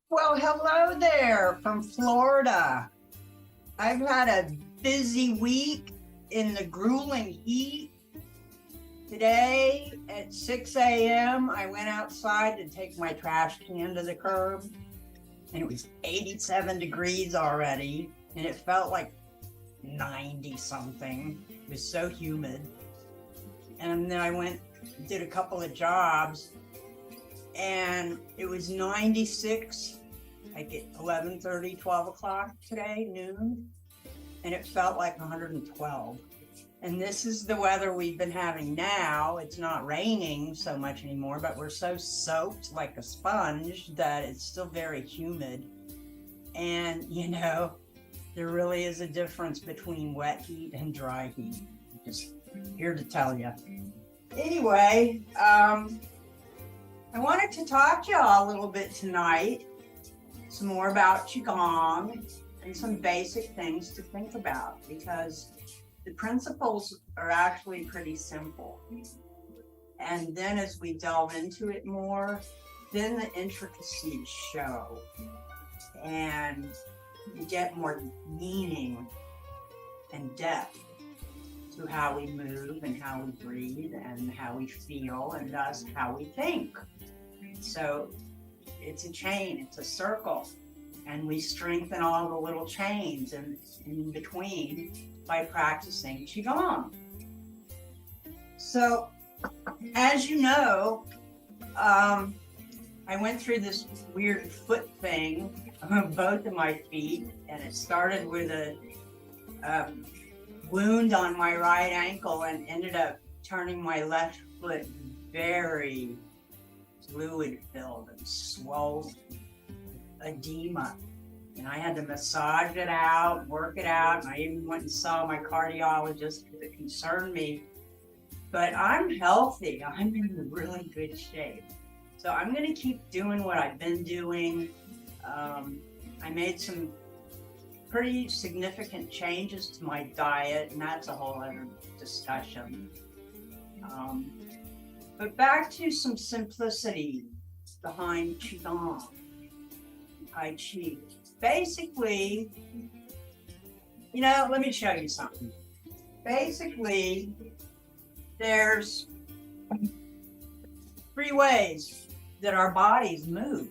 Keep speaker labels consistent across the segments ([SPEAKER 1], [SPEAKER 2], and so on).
[SPEAKER 1] Well, hello there from Florida. I've had a busy week in the grueling heat. Today at 6 a.m., I went outside to take my trash can to the curb, and it was 87 degrees already, and it felt like 90 something. It was so humid. And then I went, did a couple of jobs, and it was 96 like at 11:30, 12 o'clock today, noon, and it felt like 112. And this is the weather we've been having now. It's not raining so much anymore, but we're so soaked like a sponge that it's still very humid. And, there really is a difference between wet heat and dry heat. Just here to tell you. Anyway, I wanted to talk to y'all a little bit tonight, some more about Qigong and some basic things to think about, because the principles are actually pretty simple. And then as we delve into it more, then the intricacies show and you get more meaning and depth to how we move and how we breathe and how we feel and thus how we think. So it's a chain, it's a circle, and we strengthen all the little chains in between by practicing Qigong. So, as you know, I went through this weird foot thing on both of my feet, and it started with a wound on my right ankle and ended up turning my left foot very fluid filled and swollen, edema. And I had to massage it out, work it out. And I even went and saw my cardiologist because it concerned me. But I'm healthy. I'm in really good shape. So I'm going to keep doing what I've been doing. I made some pretty significant changes to my diet, and that's a whole other discussion. But back to some simplicity behind Qigong, Tai Chi. Basically, let me show you something. Basically, there's 3 ways that our bodies move.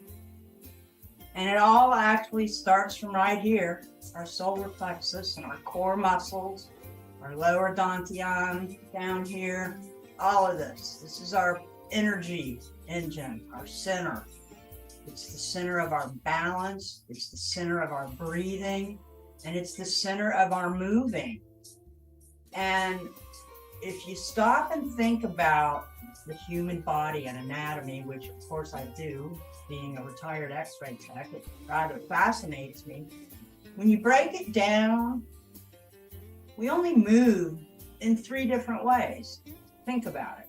[SPEAKER 1] And it all actually starts from right here, our solar plexus and our core muscles, our lower dantian down here. All of this. This is our energy engine, our center. It's the center of our balance. It's the center of our breathing. And it's the center of our moving. And if you stop and think about the human body and anatomy, which of course I do, being a retired x-ray tech, it rather fascinates me. When you break it down, we only move in 3 different ways. Think about it.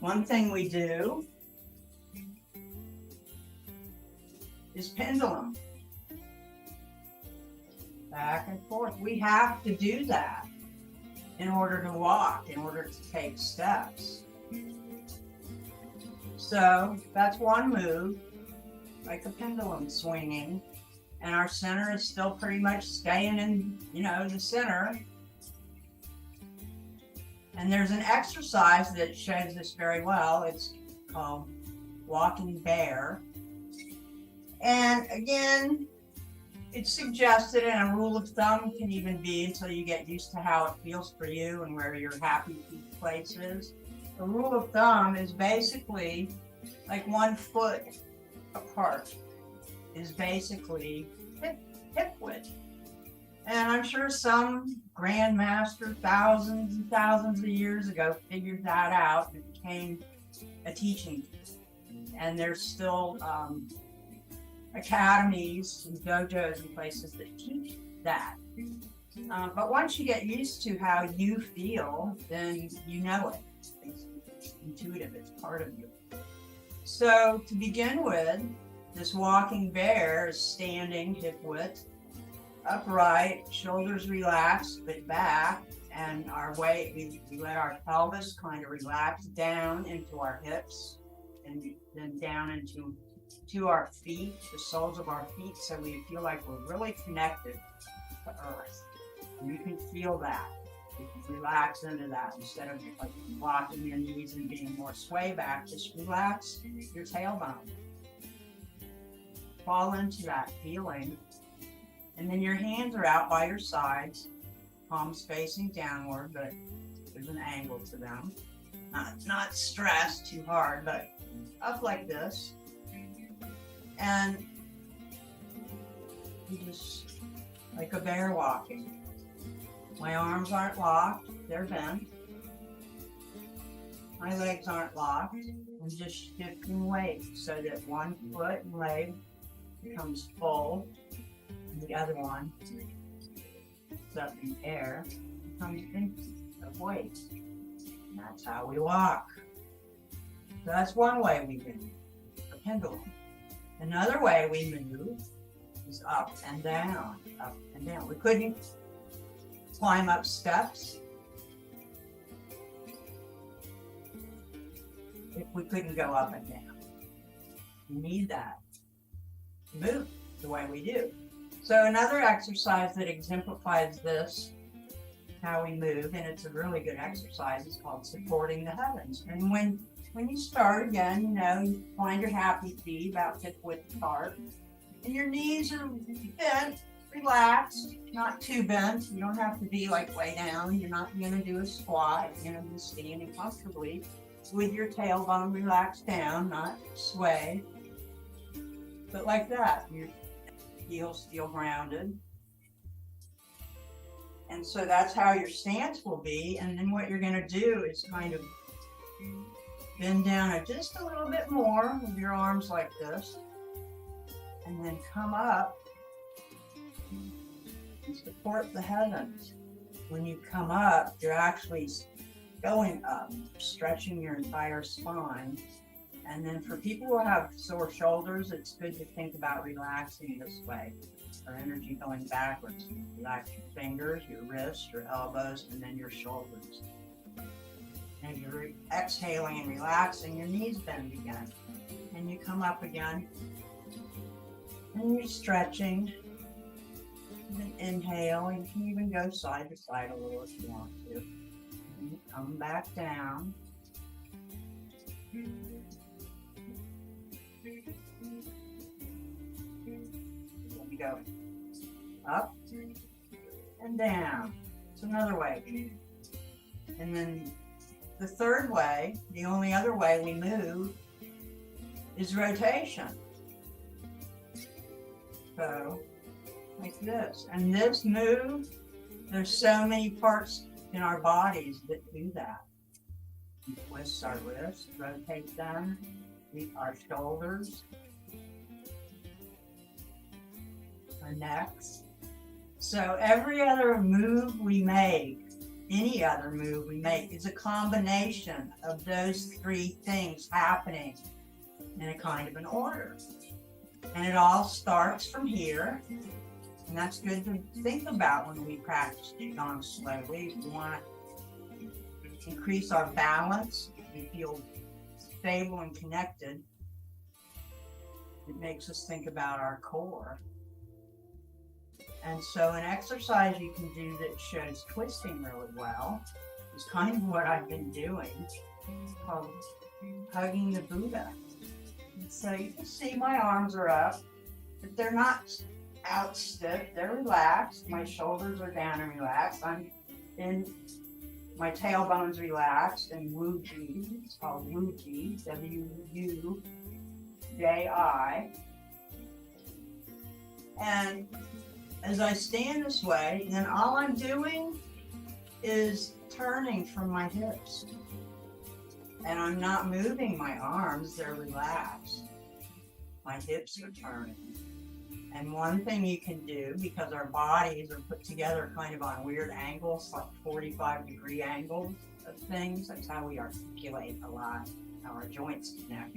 [SPEAKER 1] One thing we do is pendulum. Back and forth. We have to do that in order to walk, in order to take steps. So that's one move, like a pendulum swinging. And our center is still pretty much staying in, the center. And there's an exercise that shows this very well. It's called walking bear. And again, it's suggested, and a rule of thumb can even be until you get used to how it feels for you and where your happy place is. The rule of thumb is basically like 1 foot apart is basically hip width. And I'm sure some grandmaster thousands and thousands of years ago figured that out and became a teaching. And there's still academies and dojos and places that teach that. But once you get used to how you feel, then you know it. It's intuitive, it's part of you. So to begin with, this walking bear is standing hip width, upright, shoulders relaxed, but back, and our weight, we let our pelvis kind of relax down into our hips and then down into to our feet, the soles of our feet, so we feel like we're really connected to earth. And you can feel that. You can relax into that instead of like locking your knees and being more sway back. Just relax your tailbone. Fall into that feeling. And then your hands are out by your sides, palms facing downward, but there's an angle to them. Not stressed too hard, but up like this. And you just, like a bear walking. My arms aren't locked, they're bent. My legs aren't locked. I'm just shifting weight so that one foot and leg becomes full, and the other one is up in the air, becomes empty of weight. And that's how we walk. So that's one way we move, a pendulum. Another way we move is up and down, up and down. We couldn't climb up steps if we couldn't go up and down. We need that to move the way we do. So another exercise that exemplifies this, how we move, and it's a really good exercise, is called supporting the heavens. And when you start again, you find your happy feet about hip width apart, and your knees are bent, relaxed, not too bent. You don't have to be like way down. You're not going to do a squat. You're going to be standing comfortably with your tailbone relaxed down, not sway. But like that, your heels feel grounded. And so that's how your stance will be. And then what you're going to do is kind of bend down just a little bit more with your arms like this. And then come up and support the heavens. When you come up, you're actually going up, stretching your entire spine. And then for people who have sore shoulders, it's good to think about relaxing this way. Our energy going backwards. Relax your fingers, your wrists, your elbows, and then your shoulders. And you're exhaling and relaxing, your knees bend again. And you come up again. And you're stretching. And inhale. You can even go side to side a little if you want to. And you come back down. You go up and down. It's another way. And then the third way, the only other way we move, is rotation. So, like this. And this move, there's so many parts in our bodies that do that. We twist our wrists, rotate them, our shoulders, our necks. So every other move we make, any other move we make, is a combination of those three things happening in a kind of an order. And it all starts from here. And that's good to think about when we practice Qigong slowly. We want to increase our balance. We feel stable and connected. It makes us think about our core. And so an exercise you can do that shows twisting really well is kind of what I've been doing. It's called hugging the Buddha. And so you can see my arms are up, but they're not out stiff, they're relaxed. My shoulders are down and relaxed. I'm in, my tailbone's relaxed and Wu-Ji. It's called Wu-Ji, W-U-J-I. And as I stand this way, then all I'm doing is turning from my hips. And I'm not moving my arms, they're relaxed. My hips are turning. And one thing you can do, because our bodies are put together kind of on weird angles, like 45-degree angles of things, that's how we articulate a lot, how our joints connect.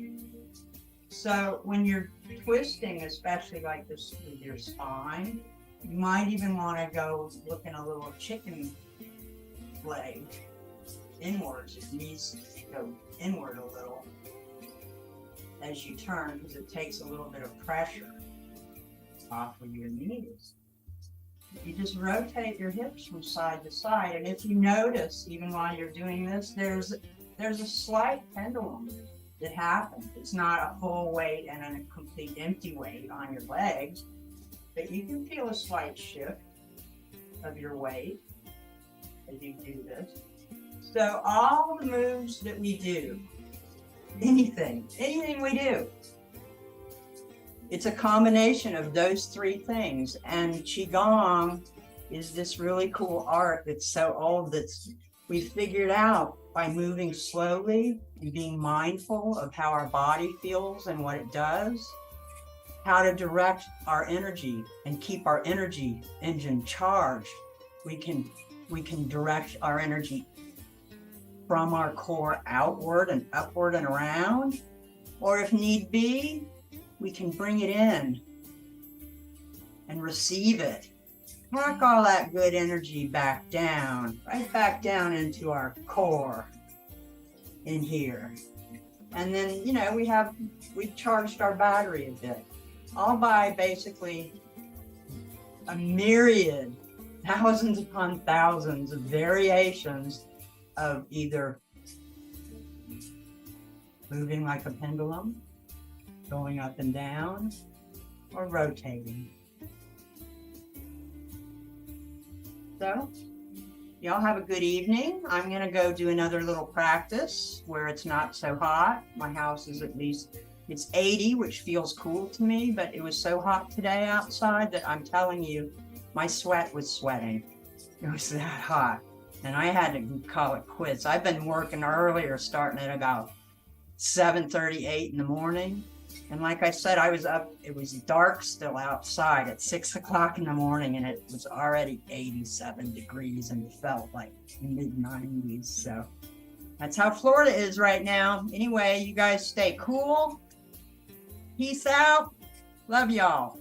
[SPEAKER 1] So when you're twisting, especially like this with your spine, you might even want to go looking a little chicken leg inwards. It needs to go inward a little. as you turn, because it takes a little bit of pressure off of your knees. You just rotate your hips from side to side, and if you notice, even while you're doing this, there's a slight pendulum that happens. It's not a full weight and a complete empty weight on your legs, but you can feel a slight shift of your weight as you do this. So all the moves that we do, anything we do, it's a combination of those three things. And Qigong is this really cool art that's so old that we figured out by moving slowly and being mindful of how our body feels and what it does, how to direct our energy and keep our energy engine charged. We can direct our energy from our core outward and upward and around, or if need be, we can bring it in and receive it. Pack all that good energy back down, right back down into our core in here. And then, we've charged our battery a bit, all by basically a myriad, thousands upon thousands of variations of either moving like a pendulum, going up and down, or rotating. So, y'all have a good evening. I'm gonna go do another little practice where it's not so hot. My house is it's 80, which feels cool to me, but it was so hot today outside that I'm telling you, my sweat was sweating. It was that hot. And I had to call it quits. I've been working earlier, starting at about 7:30, 8 in the morning. And like I said, I was up, it was dark still outside at 6 o'clock in the morning, and it was already 87 degrees and felt like mid-90s. So that's how Florida is right now. Anyway, you guys stay cool. Peace out. Love y'all.